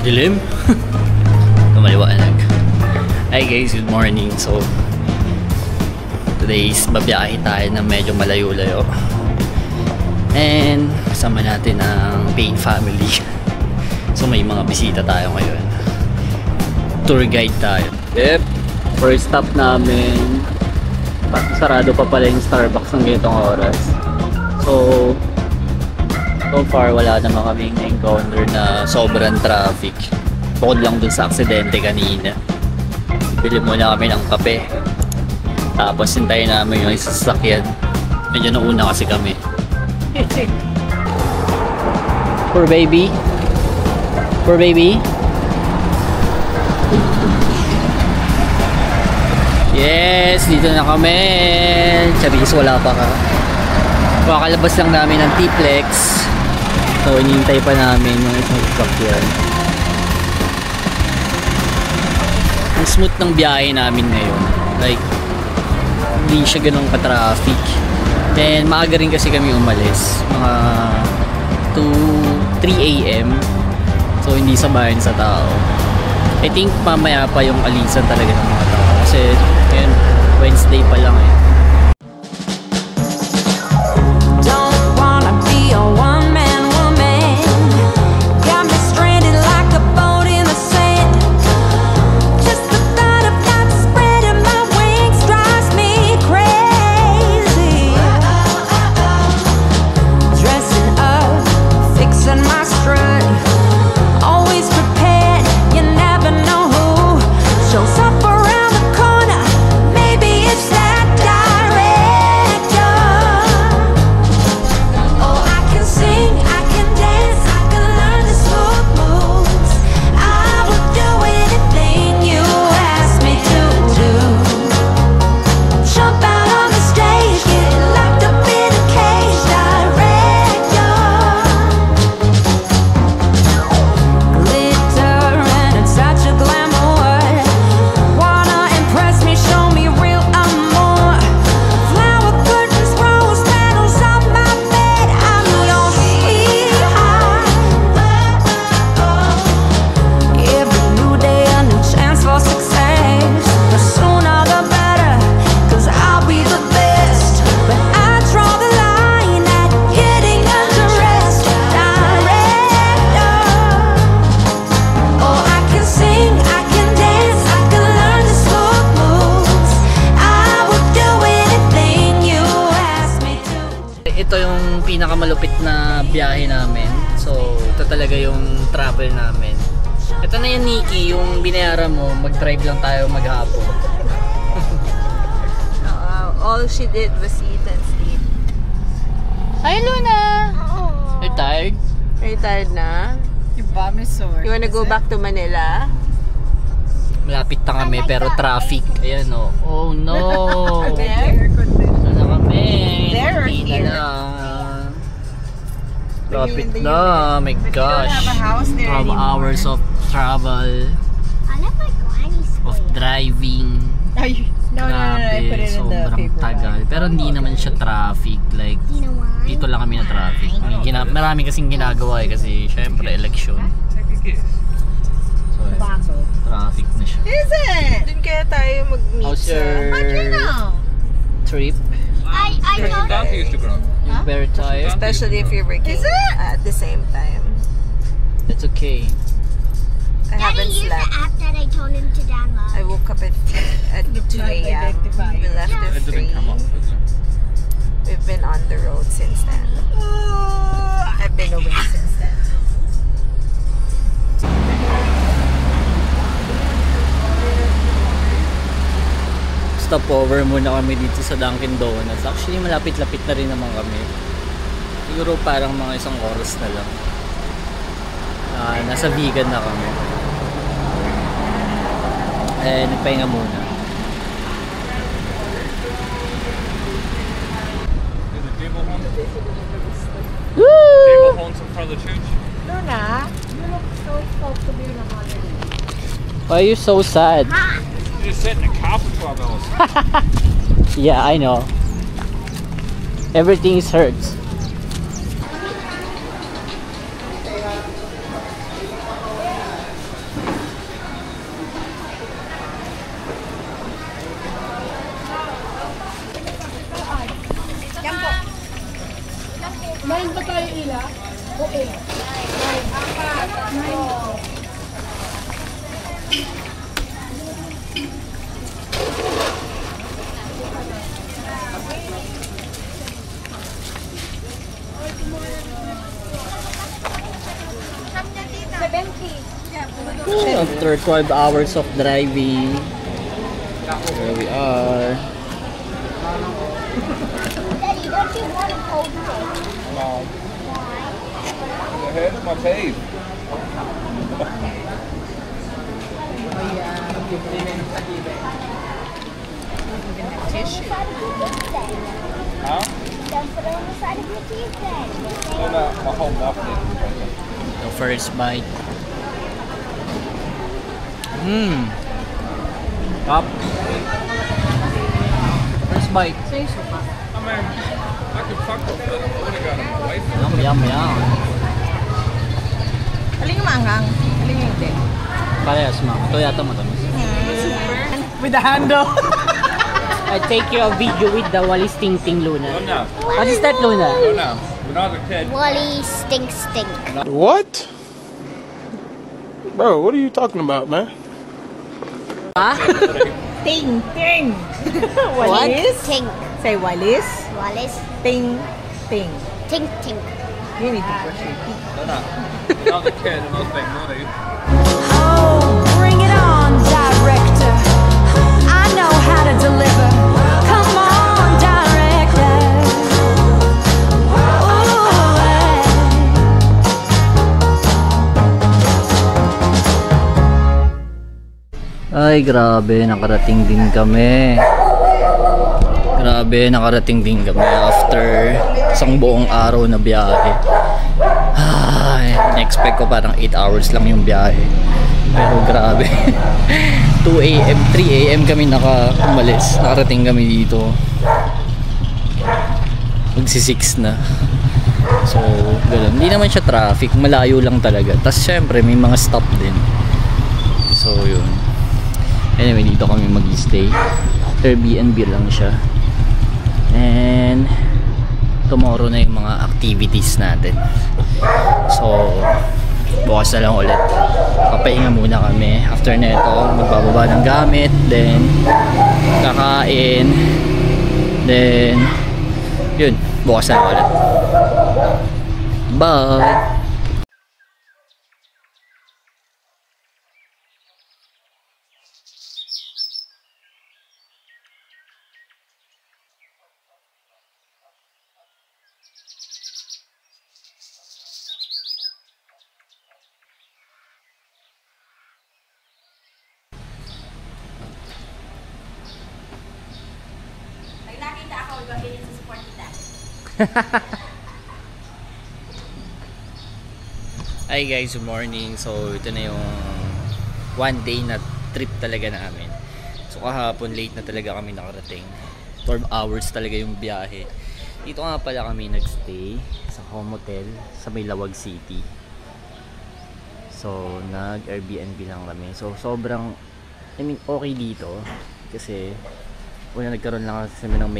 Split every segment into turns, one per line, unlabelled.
Dilim? Maliwanag. Hi guys, good morning. So, today is babiyahe tayo ng medyo malayo-layo. And, kasama natin ang Payne family. So, may mga bisita tayo ngayon. Tour guide tayo. Yep. First stop namin. Sarado pa pala yung Starbucks ng ganitong oras. So far wala naman kaming encounter na sobrang traffic. Bukod lang dun sa aksidente kanina. Bili muna kami ng kape. Tapos hintayin namin yung sasakyan. Medyo nauna kasi kami. Poor baby. Poor baby. Yes, dito na kami. Chabis, wala pa ka. Kakalabas lang namin ng T-Plex. So, inihintay pa namin yung isang sasakyan. Ang smooth ng biyahe namin ngayon. Like, hindi siya ganun ka-traffic. And maaga rin kasi kami umalis. Mga 3 AM. So, hindi sabayan sa tao. I think mamaya pa yung alisan talaga ng mga tao. Kasi, ngayon, Wednesday pa lang eh. Ito yung pinakamalupit na biyahe namin. So, ito talaga yung travel namin. Ito na yung Nikki, yung binayaran mo, mag-drive lang tayo maghapon.
All she did was eat and sleep.
Hi, Luna! You're tired?
Are you tired na?
Your bum is sore.
You wanna go back to Manila?
Malapit na kami, pero traffic. Ayan o. Oh no!
Air conditioner.
Ano kami?
There or
Hindi
here?
na. Lapit na. My gosh.
have a house there
12
anymore.
hours of travel. Of driving.
Ay, no, I put it in the
Sobrang
paper
tagal.
bag.
Pero hindi naman siya traffic. Like, dito lang kami na traffic. Marami kasing ginagawa eh. Kasi syempre, election. So, traffic na siya.
Is it?
Dun kaya tayo mag-meet
How's your
How'd you know?
trip?
I
Dante used to grow.
You're very tired?
Especially if you're working
Is it?
at the same time.
That's okay.
I haven't
used the
slept.
app that I told him to download.
I woke up at 2 a.m. We left at
It
3.
didn't come up.
We've been on the road since then.
I've been away since then.
Stopover muna kami dito sa Dunkin Donuts. Actually, malapit-lapit na rin naman kami. Siguro parang mga isang oras na lang. Nasa vegan na kami. Nagpahinga muna.
There's a devil horn. Devil horns in front of the church.
Luna, you look so supposed to be in a holiday.
Why are you so sad?
You just sat in the car for 12 hours.
Yeah, I know. Everything hurts.
9 ba tayo ila? O 8? 9.
After 12 hours of driving, here we are.
Daddy, don't you want to hold it?
No. It hurts my teeth. Huh?
Don't put it on the side of your teeth then.
No, no, my whole mouth is.
The first bite. Top. First bite.
I mean, I could fuck with it. I would have got him away from
Yum, yum, yum.
Alin yung maanghang? Alin yung hindi?
Parehas, ma. Ito yata matamis.
With the handle.
I take your video with the Wally Sting Ting Luna.
Oh, no.
What is that, Luna?
Oh, no. When I was a kid.
Wally stink.
What? Bro, what are you talking about, man?
Ting.
What?
Tink.
Say Wallis.
Wallace.
Ting.
Tink.
You need to brush your teeth.
No, no. When I was a kid and I was being naughty.
Oh, bring it on, director. I know how to deliver. Come on, director.
Ay, grabe, nakarating din kami. Grabe, nakarating din kami after isang buong araw na biyahe. Ay, in-expect ko parang 8 hours lang yung biyahe. Pero grabe. 2 AM, 3 AM kami umalis. Nakarating kami dito. Magsi-6 na. So, ganun. Hindi naman siya traffic, malayo lang talaga. Tapos syempre, may mga stop din. So, yun. Anyway, dito kami mag-stay. Airbnb lang siya. And tomorrow na yung mga activities natin. So, bukas na lang ulit. Papahinga muna kami. After na ito, magbababa ng gamit. Then, kakain. Then, yun. Bukas na lang ulit. Bye!
Nakita ako, gagawin sa support kita.
Hi guys, good morning. So ito na yung one day na trip talaga namin. So kahapon late na talaga kami nakarating. 12 hours talaga yung biyahe. Dito nga pala kami nagstay sa home hotel sa May Lawag City. So nag Airbnb lang kami. So sobrang okay dito kasi una nagkaroon lang kasi kami ng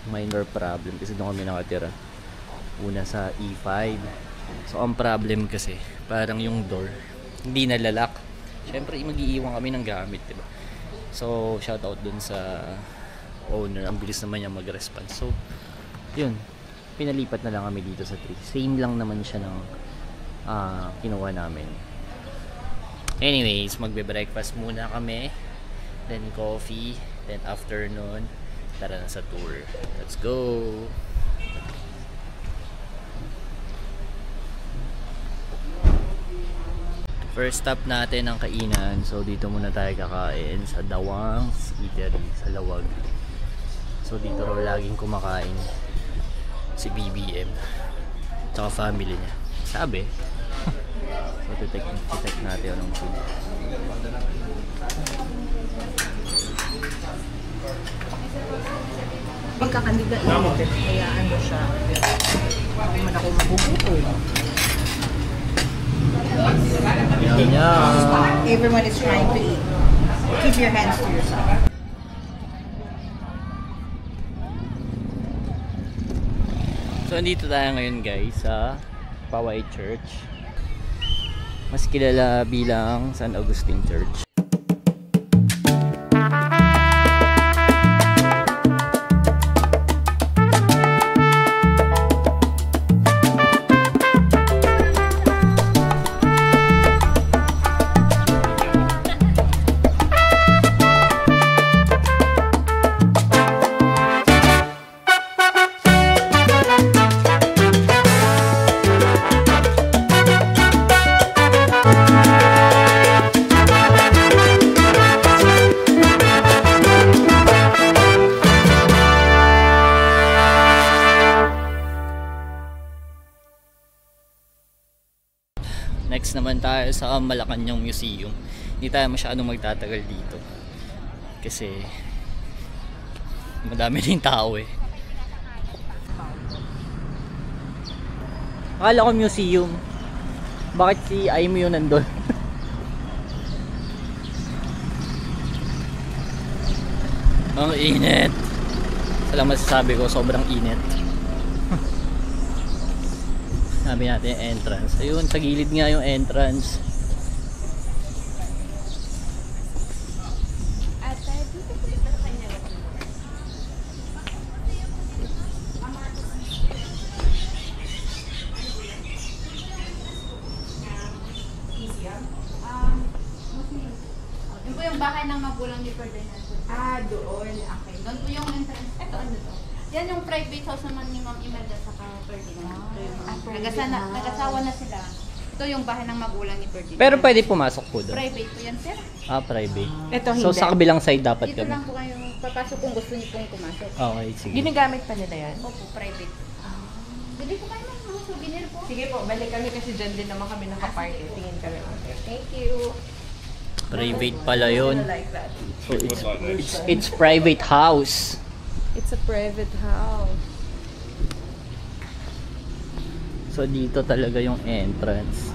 minor problem kasi doon kami nakatira una sa E5. So ang problem kasi parang yung door hindi nalalak. Syempre mag-iiwan kami ng gamit, diba? So shout out dun sa owner, ang bilis naman niya mag-response. So yun, pinalipat na lang kami dito sa 3. Same lang naman siya ng kinuha namin. Anyways, magbe-breakfast muna kami, then coffee. Then afternoon, tara na sa tour. Let's go! First stop natin ang kainan. So dito muna tayo kakain sa Dawang's Eatery sa Lawag. So dito raw laging kumakain si BBM tsaka family niya. Sabi. So titek natin anong food.
Magkakandida kaya ano siya. Hindi man ako magugutom. Everyone is trying to eat. Keep your hands to yourself.
So andito tayo ngayon guys sa Poway Church. Mas kilala bilang San Agustin Church. Next naman tayo sa Malacanang Museum. Hindi tayo masyadong magtatagal dito kasi madami din tao eh. Akala ko museum. Bakit si Aimee yun nandun? Ang init. Sa lang masasabi ko, sobrang init. Sabi natin yung entrance. Ayun, sa gilid nga yung entrance.
Yun po yung bahay ng magulang ni Ferdinand.
Ah, doon. Okay.
Doon po yung entrance. Ito, ano to? Yan yung private house naman ni Ma'am Imelda sa Ferdinand. Nag-asawa na sila. Ito yung bahay ng magulang ni Ferdinand.
Pero pwede pumasok po doon.
Private po yan, sir.
Ah, private.
Ito hindi.
So sa kabilang side dapat
Dito
kami.
lang po kayo papasok kung gusto niyo pong pumasok.
Okay, sige.
Ginagamit pa nila yan?
Opo, private. Bili po kayo ng mga souvenir po.
Sige po, balik kami kasi dyan din naman kami nakaparty. Tingin kami. Okay. Thank you.
Private pala yun.
I like that.
So it's private house.
It's a private house.
So dito talaga yung entrance.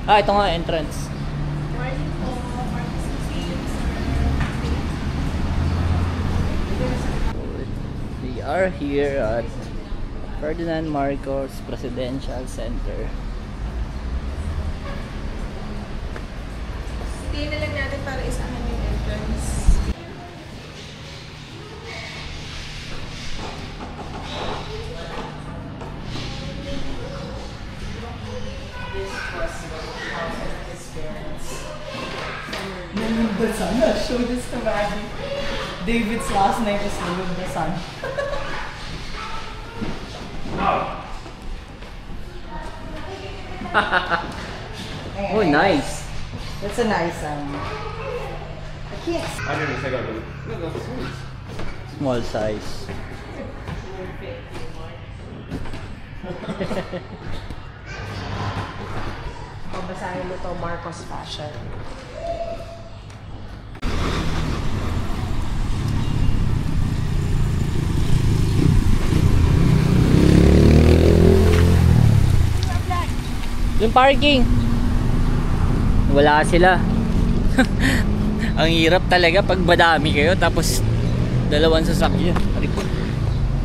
Ah, ito nga entrance. We are here at Ferdinand Marcos Presidential Center.
Tingnan na lang natin para isahan yung entrance.
Sana. Show this to Maddie. David's last name is Nalundasan.
Oh, nice.
That's a nice I can't.
I didn't even think I would. Look, that's sweet.
Small size.
Babasahin mo to, Marcos Fashion.
Yung parking. Wala sila. Ang hirap talaga pag madami kayo tapos dalawang sasakyan.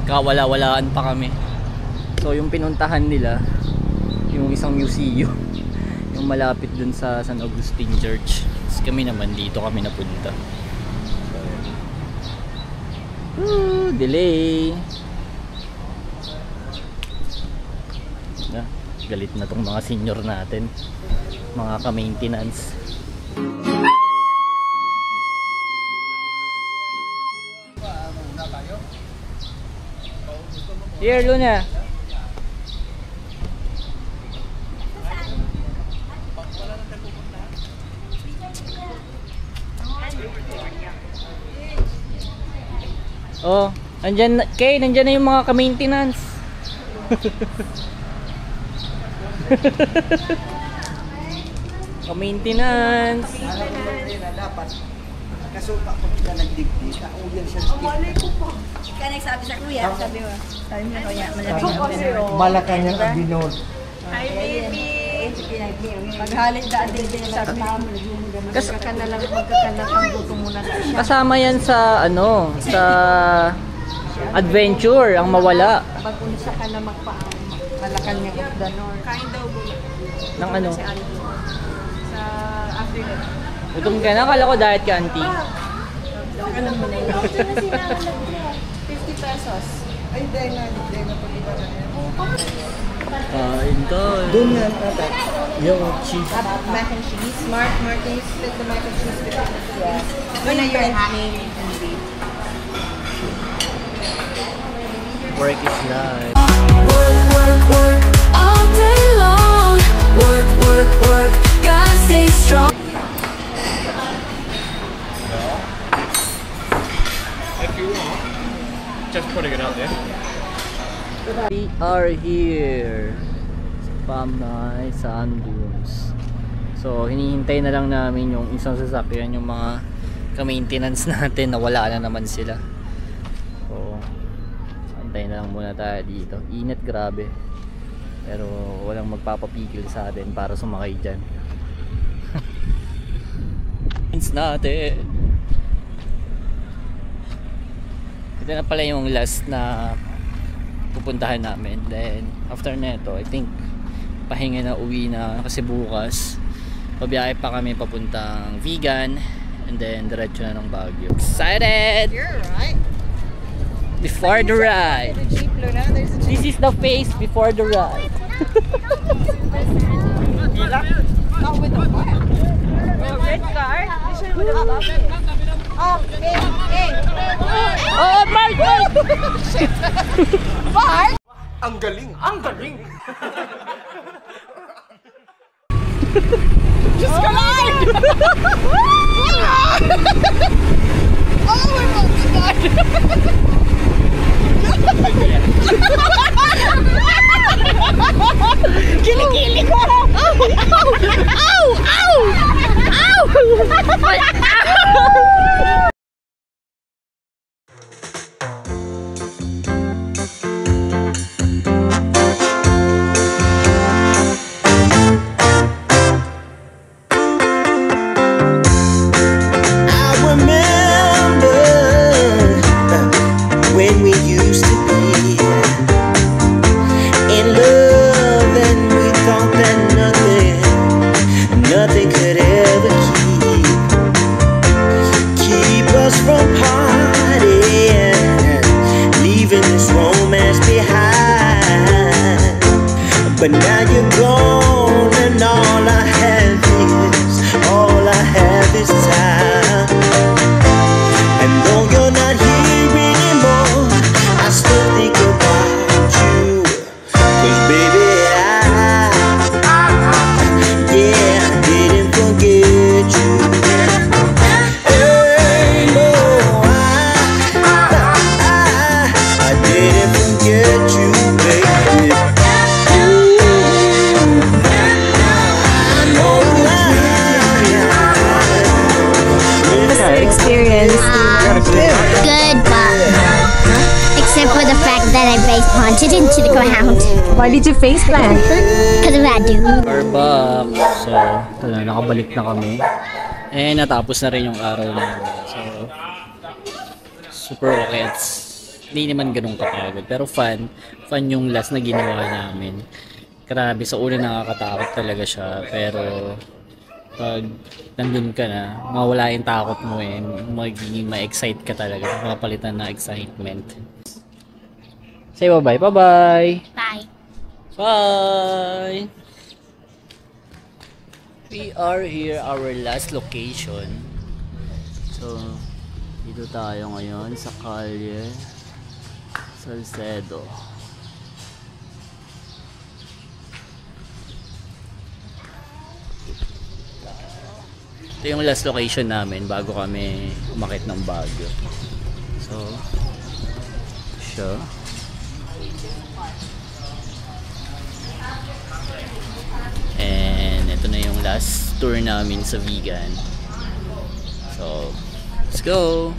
Kawala-walaan pa kami. So yung pinuntahan nila, yung isang museum, yung malapit dun sa San Agustin Church. Tapos kami naman dito kami napunta. Delay. Galit na tong mga senior natin, mga ka-maintenance. Here, Luna. Oh, andyan, Kay, nandyan na yung mga ka-maintenance. Ka-maintenance.
Dapat.
Kasuka ko ka nagdigdi. Kauyan siya.
Malay ko pa.
Ika nagsabi sa kuya, sabi mo. Sabi mo kuya,
Malakanyang abinod.
Hi, baby!
Paghalit na din din sa tama.
Magkakanalang ang buto muna sa siya.
Kasama yan sa ano, sa adventure, ang mawala.
Pag unsa ka na Malacanang of the North. Kain daw gulo.
Ng ano?
Sa afternoon.
Gutom ka na, kala ko diet ka, auntie.
Alam mo na yun. 50 pesos.
Ay, dahil na pagkita na yan.
Kain tayo.
Doon nga tata. Yung cheese.
Mac and cheese. Smart, can you split the mac and cheese with the cheese? When are your name and date?
Work is life.
Work, work, work all day long. Work, work, work. Gotta stay strong.
If you want, just putting it out there.
We are here sa Pamay Sand Dunes. So hinihintay na lang namin yung isang sasakyan, yung mga ka-maintenance natin na wala na naman sila. So antay na lang muna tayo dito. Init grabe, pero walang magpapapigil sa atin para sumakay dyan. Natin. Ito na pala yung last na pupuntahan namin. Then after neto, I think pahinga na, uwi na kasi bukas pabiyahe pa kami papuntang Vegan and then diretso na ng Baguio. Excited!
You're right.
Before the ride.
The Jeep Luna, there's a
This is the face before the ride.
Oh, with the what? The red car? This one with the bucket. Oh, hey.
Oh, Mark!
Mark!
Ang galing!
Ang galing!
Just collide!
Oh my God!
Kilikili ko! Ow! Ow! Ow! Ow! Ow!
But now you're gone and all I have is time. And though you're not here anymore, I still think about you. 'Cause baby, I didn't forget you. Hey, no, I didn't forget you, baby.
Good, but except for the fact that I face planted into the ground.
Why did you face plant?
Because of that dude.
We're back. So, ito na, nakabalik na kami. Eh, natapos na rin yung araw namin. So, super okay. Hindi naman ganun kapagod. Pero fun. Fun yung last na ginawa namin. Grabe, sa una nakakatakot talaga siya. Pero, pag nandun ka na, mawala yung takot mo eh. Magiging ma-excite ka talaga. Mapalitan na excitement. Say bye-bye. Bye-bye!
Bye.
Bye! We are here, our last location. So, dito tayo ngayon sa Calle Salcedo. Ito yung last location namin bago kami umakit ng Baguio. So, siya. And ito na yung last tour namin sa Vegan. So, go!